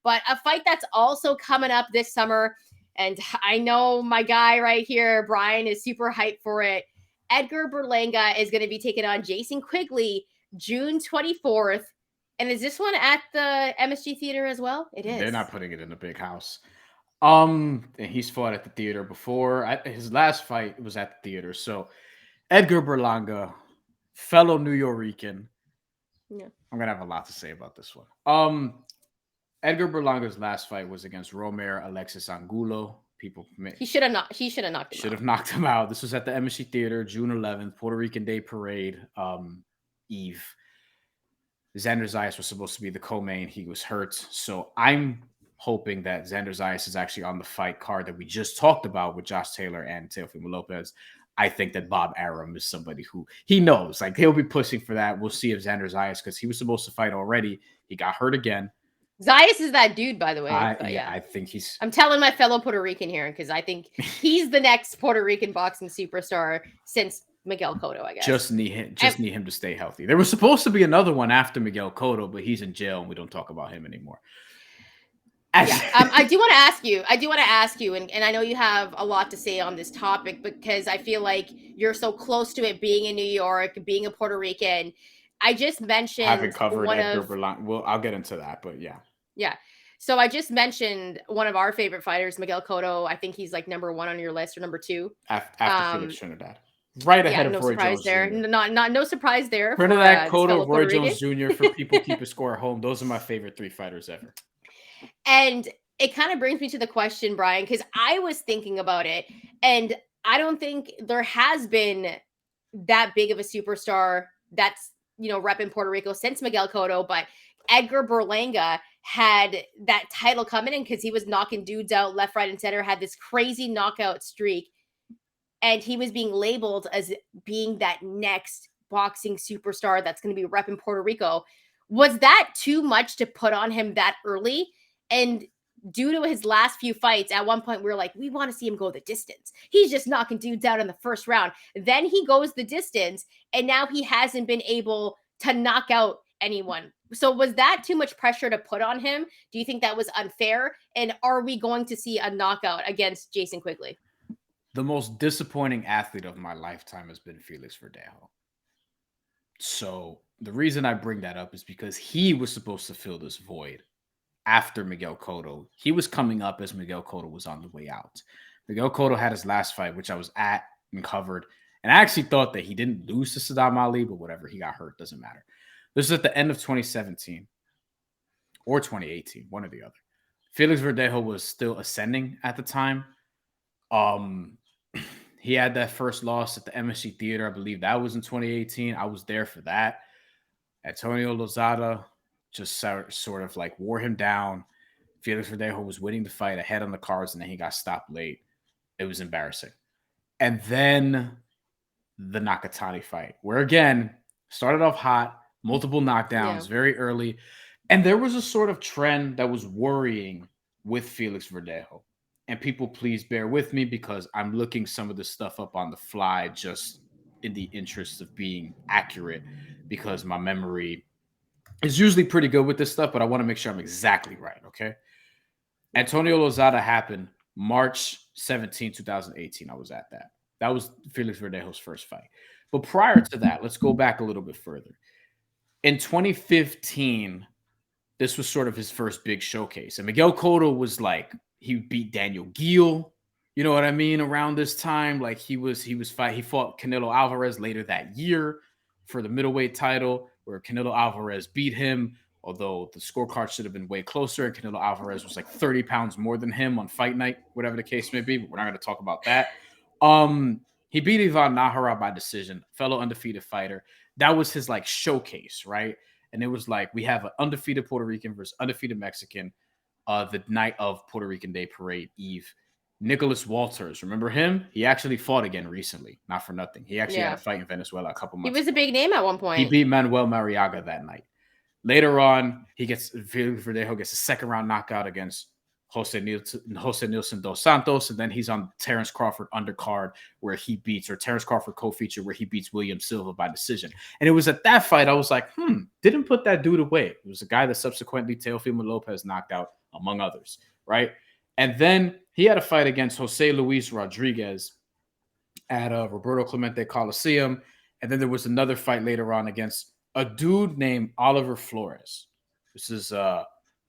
But a fight that's also coming up this summer, and I know my guy right here, Bryan, is super hyped for it. Edgar Berlanga is going to be taking on Jason Quigley June 24th. And is this one at the MSG Theater as well? It is. They're not putting it in a big house. And he's fought at the theater before. His last fight was at the theater. So Edgar Berlanga, fellow New Yorican. Yeah. I'm gonna have a lot to say about this one. Edgar Berlanga's last fight was against Romer Alexis Angulo. He should have knocked him out. This was at the MSG Theater, June 11th, Puerto Rican Day Parade Eve. Xander Zayas was supposed to be the co-main. He was hurt. So I'm hoping that Xander Zayas is actually on the fight card that we just talked about with Josh Taylor and Teofimo Lopez. I think that Bob Arum is somebody who he knows. Like, he'll be pushing for that. We'll see if Xander Zayas, because he was supposed to fight already. He got hurt again. Zayas is that dude, by the way. I think he's... I'm telling my fellow Puerto Rican here because I think he's the next Puerto Rican boxing superstar since Miguel Cotto, I guess. Just need him to stay healthy. There was supposed to be another one after Miguel Cotto, but he's in jail and we don't talk about him anymore. I do want to ask you, and I know you have a lot to say on this topic because I feel like you're so close to it, being in New York, being a Puerto Rican. I just mentioned haven't covered Edgar Berlanga. Well, I'll get into that, but yeah. Yeah. So I just mentioned one of our favorite fighters, Miguel Cotto. I think he's like number 1 on your list or number 2. After Felix Trinidad. Right ahead of Roy Jones there. Jr. No surprise there. Trinidad, Cotto, Roy Jones Jr. for people keep a score at home. Those are my favorite 3 fighters ever. And it kind of brings me to the question, Bryan, because I was thinking about it, and I don't think there has been that big of a superstar that's, repping Puerto Rico since Miguel Cotto, but Edgar Berlanga had that title coming in because he was knocking dudes out left, right, and center, had this crazy knockout streak, and he was being labeled as being that next boxing superstar that's going to be repping Puerto Rico. Was that too much to put on him that early? And due to his last few fights, at one point we were like, we want to see him go the distance. He's just knocking dudes out in the first round. Then he goes the distance, and now he hasn't been able to knock out anyone. So was that too much pressure to put on him? Do you think that was unfair? And are we going to see a knockout against Jason Quigley? The most disappointing athlete of my lifetime has been Felix Verdejo. So the reason I bring that up is because he was supposed to fill this void after Miguel Cotto. He was coming up as Miguel Cotto was on the way out. Miguel Cotto had his last fight, which I was at and covered. And I actually thought that he didn't lose to Saddam Ali, but whatever, he got hurt, doesn't matter. This is at the end of 2017 or 2018, one or the other. Felix Verdejo was still ascending at the time. He had that first loss at the MSG Theater. I believe that was in 2018. I was there for that. Antonio Lozada just sort of like wore him down. Felix Verdejo was winning the fight ahead on the cards, and then he got stopped late. It was embarrassing. And then the Nakatani fight, where again, started off hot, multiple knockdowns very early. And there was a sort of trend that was worrying with Felix Verdejo. And people, please bear with me because I'm looking some of this stuff up on the fly just in the interest of being accurate, because my memory is usually pretty good with this stuff, but I want to make sure I'm exactly right, okay? Antonio Lozada happened March 17, 2018. I was at that. That was Felix Verdejo's first fight. But prior to that, let's go back a little bit further. In 2015, this was sort of his first big showcase. And Miguel Cotto was like, he beat Daniel Gil, you know what I mean, around this time. Like he fought Canelo Alvarez later that year for the middleweight title, where Canelo Alvarez beat him, although the scorecard should have been way closer. And Canelo Alvarez was like 30 pounds more than him on fight night, whatever the case may be, but we're not going to talk about that. He beat Ivan Nahara by decision, fellow undefeated fighter. That was his like showcase, right? And it was like, we have an undefeated Puerto Rican versus undefeated Mexican, the night of Puerto Rican Day Parade Eve. Nicholas Walters, remember him? He actually fought again recently, not for nothing. He actually had a fight in Venezuela a couple months ago. He was a big name at one point. He beat Manuel Mariaga that night. Later on, Felix Verdejo gets a second round knockout against Jose Nilson dos Santos, and then he's on Terrence Crawford undercard where he beats, or Terrence Crawford co-feature where he beats William Silva by decision. And it was at that fight I was like, didn't put that dude away. It was a guy that subsequently Teofimo Lopez knocked out among others, right? And then he had a fight against Jose Luis Rodriguez at Roberto Clemente Coliseum. And then there was another fight later on against a dude named Oliver Flores. This is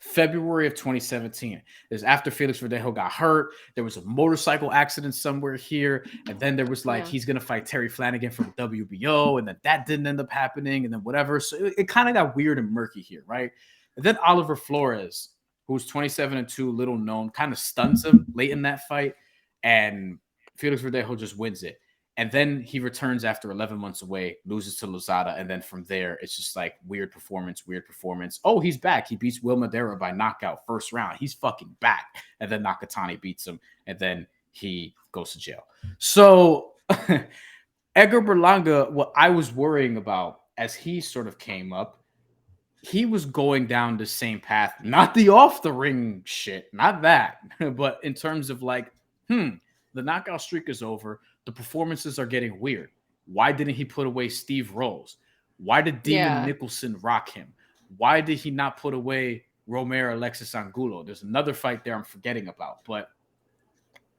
February of 2017. This is after Felix Verdejo got hurt. There was a motorcycle accident somewhere here. And then there was like, he's going to fight Terry Flanagan from WBO. And then that didn't end up happening. And then whatever. So it kind of got weird and murky here, right? And then Oliver Flores, who's 27-2, little known, kind of stuns him late in that fight. And Felix Verdejo just wins it. And then he returns after 11 months away, loses to Lozada. And then from there, it's just like weird performance. Oh, he's back. He beats Will Madera by knockout first round. He's fucking back. And then Nakatani beats him. And then he goes to jail. So Edgar Berlanga, what I was worrying about as he sort of came up, he was going down the same path, not the off the ring shit, not that, but in terms of like, the knockout streak is over. The performances are getting weird. Why didn't he put away Steve Rolls? Why did Demon Nicholson rock him? Why did he not put away Romero Alexis Angulo? There's another fight there I'm forgetting about. But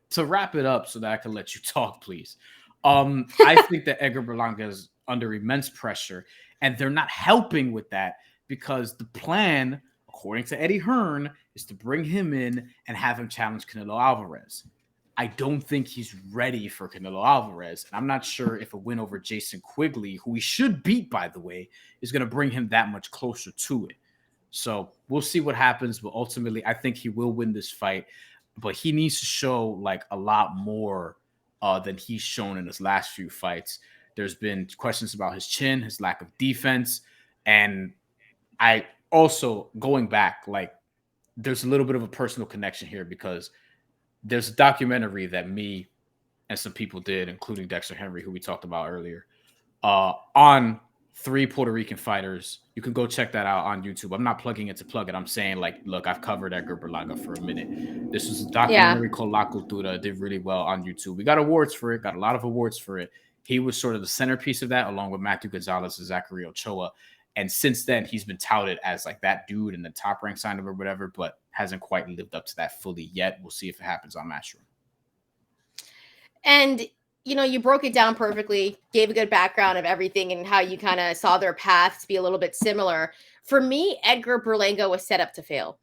to wrap it up so that I can let you talk, please. I think that Edgar Berlanga is under immense pressure, and they're not helping with that because the plan, according to Eddie Hearn, is to bring him in and have him challenge Canelo Alvarez. I don't think he's ready for Canelo Alvarez. And I'm not sure if a win over Jason Quigley, who he should beat, by the way, is going to bring him that much closer to it. So we'll see what happens. But ultimately, I think he will win this fight. But he needs to show like a lot more than he's shown in his last few fights. There's been questions about his chin, his lack of defense. And I also, going back, like there's a little bit of a personal connection here because there's a documentary that me and some people did, including Dexter Henry, who we talked about earlier, on 3 Puerto Rican fighters. You can go check that out on YouTube. I'm not plugging it to plug it. I'm saying, like, look, I've covered Edgar Berlanga for a minute. This was a documentary called La Cultura. It did really well on YouTube. We got awards for it, got a lot of awards for it. He was sort of the centerpiece of that, along with Matthew Gonzalez and Zachary Ochoa. And since then, he's been touted as like that dude in the top rank sign of or whatever, but hasn't quite lived up to that fully yet. We'll see if it happens on Matchroom. And, you know, you broke it down perfectly, gave a good background of everything and how you kind of saw their paths be a little bit similar. For me, Edgar Berlanga was set up to fail.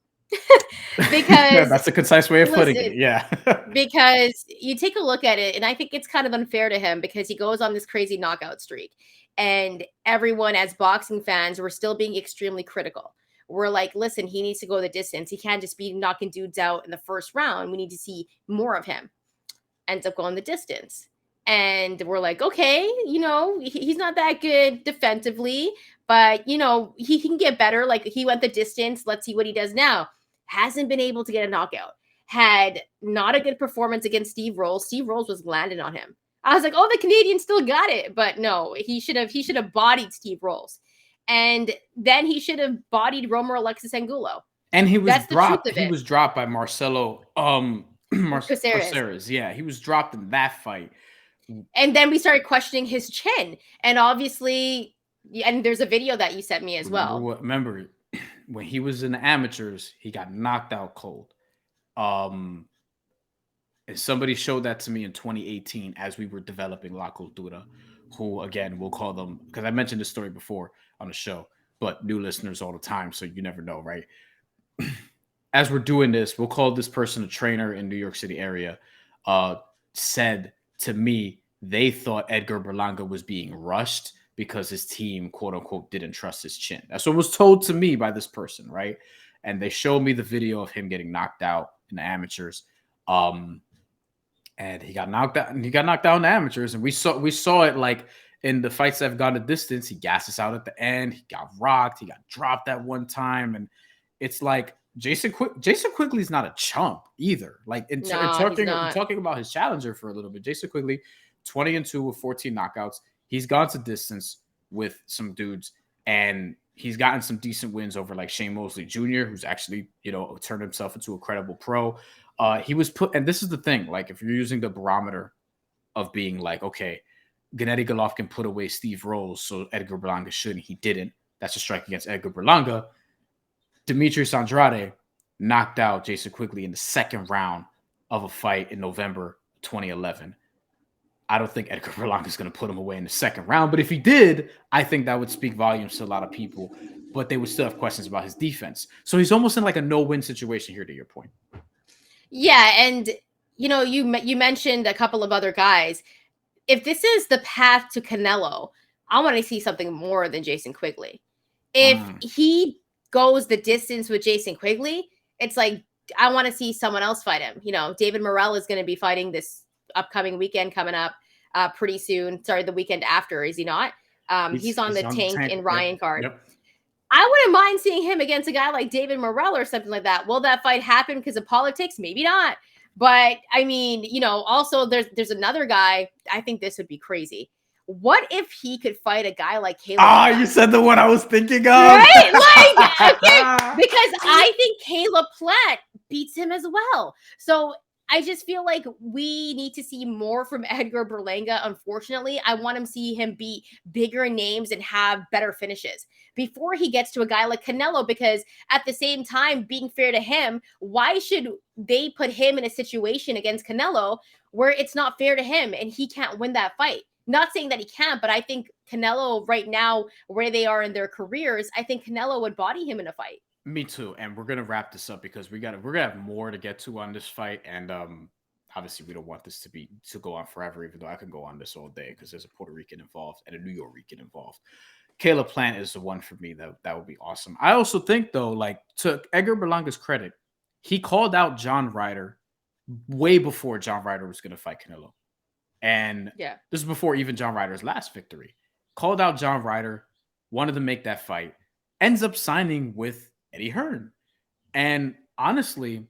Because that's a concise way of putting it. Yeah. Because you take a look at it, and I think it's kind of unfair to him because he goes on this crazy knockout streak. And everyone, as boxing fans, were still being extremely critical. We're like, listen, he needs to go the distance. He can't just be knocking dudes out in the first round. We need to see more of him. Ends up going the distance. And we're like, okay, you know, he's not that good defensively, but, you know, he can get better. Like, he went the distance. Let's see what he does now. Hasn't been able to get a knockout. Had not a good performance against Steve Rolls. Steve Rolls was landing on him. I was like, oh, the Canadian still got it. But no, he should have bodied Steve Rolls. And then he should have bodied Romer Alexis Angulo. And he was dropped. He was dropped by Marcelo Caceres. Yeah, he was dropped in that fight. And then we started questioning his chin. And obviously, and there's a video that you sent me as well. Remember, when he was in the amateurs, he got knocked out cold. And somebody showed that to me in 2018 as we were developing La Cultura, who, again, we'll call them, because I mentioned this story before on the show, but new listeners all the time, so you never know, right? As we're doing this, we'll call this person a trainer in New York City area, said to me they thought Edgar Berlanga was being rushed because his team, quote unquote, didn't trust his chin. That's what was told to me by this person, right? And they showed me the video of him getting knocked out in the amateurs. And he got knocked out, and he got knocked out in the amateurs. And we saw it like in the fights that have gone the distance. He gassed us out at the end. He got rocked. He got dropped at one time. And it's like Jason Quigley's not a chump either. Like talking about his challenger for a little bit. Jason Quigley, 20-2 with 14 knockouts. He's gone to distance with some dudes, and he's gotten some decent wins over like Shane Mosley Jr., who's actually, you know, turned himself into a credible pro. He was put, and this is the thing, like if you're using the barometer of being like, okay, Gennady Golovkin put away Steve Rolls, so Edgar Berlanga shouldn't. He didn't. That's a strike against Edgar Berlanga. Demetrius Andrade knocked out Jason Quigley in the second round of a fight in November 2011. I don't think Edgar Berlanga is going to put him away in the second round, but if he did, I think that would speak volumes to a lot of people, but they would still have questions about his defense. So he's almost in like a no-win situation here, to your point. Yeah, and you mentioned a couple of other guys. If this is the path to Canelo, I want to see something more than Jason Quigley. If he goes the distance with Jason Quigley, it's like I want to see someone else fight him. David Morrell is going to be fighting this upcoming weekend coming up pretty soon. Sorry, the weekend after, is he not? He's on the Tank and Ryan card. Yep. I wouldn't mind seeing him against a guy like David Morrell or something like that. Will that fight happen because of politics? Maybe not. But I mean, also there's another guy. I think this would be crazy. What if he could fight a guy like Caleb? You said the one I was thinking of. Right? Because I think Caleb Plant beats him as well. So I just feel like we need to see more from Edgar Berlanga. Unfortunately, I want to see him beat bigger names and have better finishes before he gets to a guy like Canelo, because at the same time, being fair to him, why should they put him in a situation against Canelo where it's not fair to him and he can't win that fight? Not saying that he can't, but I think Canelo right now, where they are in their careers, I think Canelo would body him in a fight. Me too. And we're gonna wrap this up because we're gonna have more to get to on this fight. And obviously we don't want this to go on forever, even though I can go on this all day because there's a Puerto Rican involved and a New Yorker involved. Caleb Plant is the one for me that would be awesome. I also think though, like, to Edgar Berlanga's credit, he called out John Ryder way before John Ryder was gonna fight Canelo. And this is before even John Ryder's last victory. Called out John Ryder, wanted to make that fight, ends up signing with Eddie Hearn. And honestly,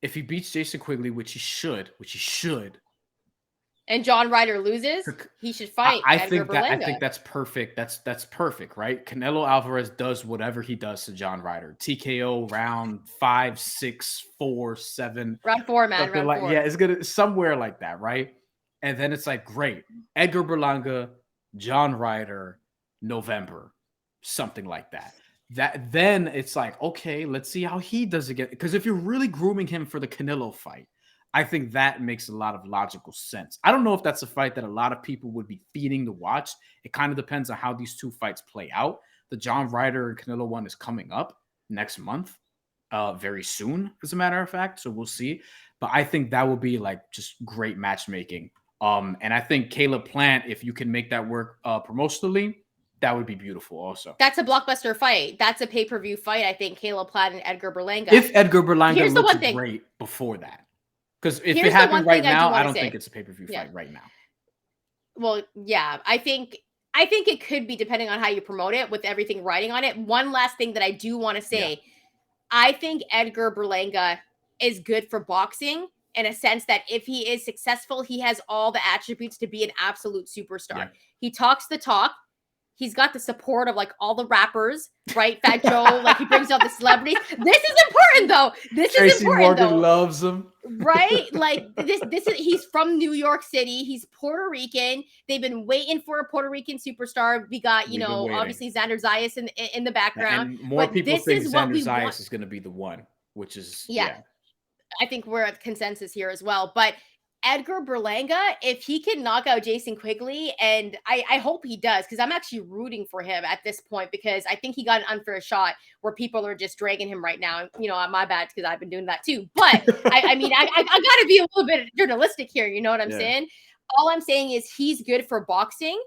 if he beats Jason Quigley, which he should, and John Ryder loses, he should fight Edgar Berlanga. I think that's perfect. That's perfect, right? Canelo Alvarez does whatever he does to John Ryder. TKO round 5, 6, 4, 7. Round 4, man. Round 4. Yeah, it's gonna somewhere like that, right? And then it's like, great. Edgar Berlanga, John Ryder, November, something like that. Then it's like, okay, let's see how he does again. Because if you're really grooming him for the Canelo fight, I think that makes a lot of logical sense. I don't know if that's a fight that a lot of people would be feeding to watch. It kind of depends on how these two fights play out. The John Ryder and Canelo one is coming up next month, very soon, as a matter of fact. So we'll see. But I think that will be like just great matchmaking. And I think Caleb Plant, if you can make that work promotionally, that would be beautiful also. That's a blockbuster fight. That's a pay-per-view fight, I think, Caleb Plant and Edgar Berlanga. If Edgar Berlanga looks great before that. Because if it happened right now, I don't think it's a pay-per-view fight right now. Well, yeah. I think it could be, depending on how you promote it, with everything riding on it. One last thing that I do want to say. Yeah. I think Edgar Berlanga is good for boxing, in a sense that if he is successful, he has all the attributes to be an absolute superstar. Yeah. He talks the talk. He's got the support of like all the rappers, right? Fat Joe, like he brings out the celebrities. This is important though. Tracy Morgan loves him. Right? Like this is, he's from New York City. He's Puerto Rican. They've been waiting for a Puerto Rican superstar. We got, obviously Xander Zayas in the background. And more people think Xander Zayas is going to be the one, which is, yeah. I think we're at consensus here as well. But Edgar Berlanga, if he can knock out Jason Quigley, and I hope he does, because I'm actually rooting for him at this point, because I think he got an unfair shot where people are just dragging him right now. My bad, because I've been doing that too. But I mean, I got to be a little bit journalistic here. You know what I'm saying? All I'm saying is he's good for boxing.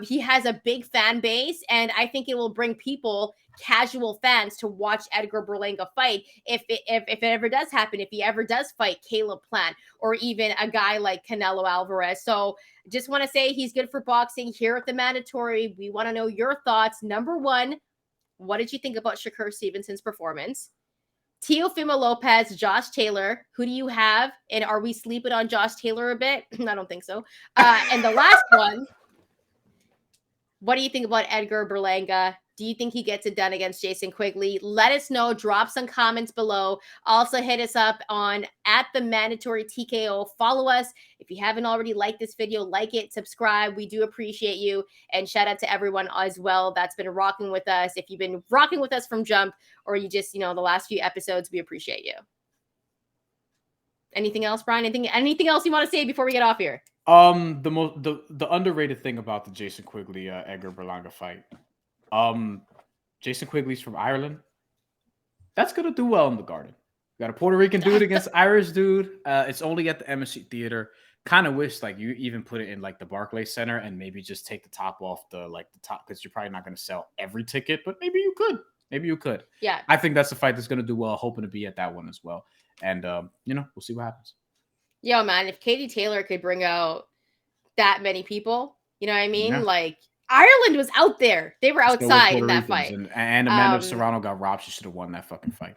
He has a big fan base, and I think it will bring people, casual fans, to watch Edgar Berlanga fight if it ever does happen, if he ever does fight Caleb Plant or even a guy like Canelo Alvarez. So just want to say he's good for boxing. Here at The Mandatory, we want to know your thoughts. Number one, what did you think about Shakur Stevenson's performance? Teofimo Lopez, Josh Taylor, who do you have? And are we sleeping on Josh Taylor a bit? I don't think so. And the last one, what do you think about Edgar Berlanga Do you think he gets it done against Jason Quigley? Let us know. Drop some comments below. Also hit us up on @TheMandatory TKO. Follow us. If you haven't already liked this video, like it, subscribe. We do appreciate you. And shout out to everyone as well that's been rocking with us. If you've been rocking with us from jump, or you just, the last few episodes, we appreciate you. Anything else, Bryan? Anything else you want to say before we get off here? The underrated thing about the Jason Quigley Edgar Berlanga fight. Jason Quigley's from Ireland. That's gonna do well in the Garden. You got a Puerto Rican dude against Irish dude. It's only at the MSG Theater. Kind of wish like you even put it in like the Barclays Center and maybe just take the top off the top, because you're probably not gonna sell every ticket, but maybe you could. Maybe you could. Yeah. I think that's a fight that's gonna do well. Hoping to be at that one as well. And we'll see what happens. Yo, man, if Katie Taylor could bring out that many people, you know what I mean? Yeah. Like, Ireland was out there. They were outside in that fight. And Amanda Serrano got robbed. She should have won that fucking fight.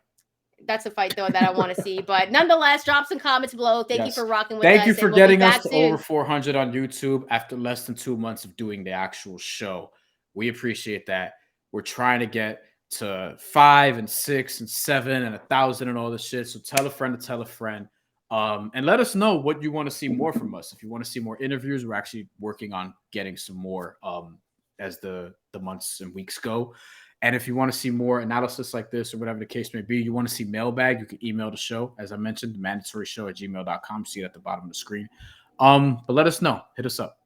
That's a fight, though, that I want to see. But nonetheless, drop some comments below. Thank you for rocking with us. Thank you for getting us to over 400 on YouTube after less than 2 months of doing the actual show. We appreciate that. We're trying to get to 5 and 6 and 7 and 1,000 and all this shit. So tell a friend to tell a friend. And let us know what you want to see more from us. If you want to see more interviews, we're actually working on getting some more as the months and weeks go. And if you want to see more analysis like this or whatever the case may be, you want to see mailbag, you can email the show. As I mentioned, themandatoryshow@gmail.com. See it at the bottom of the screen. But let us know. Hit us up.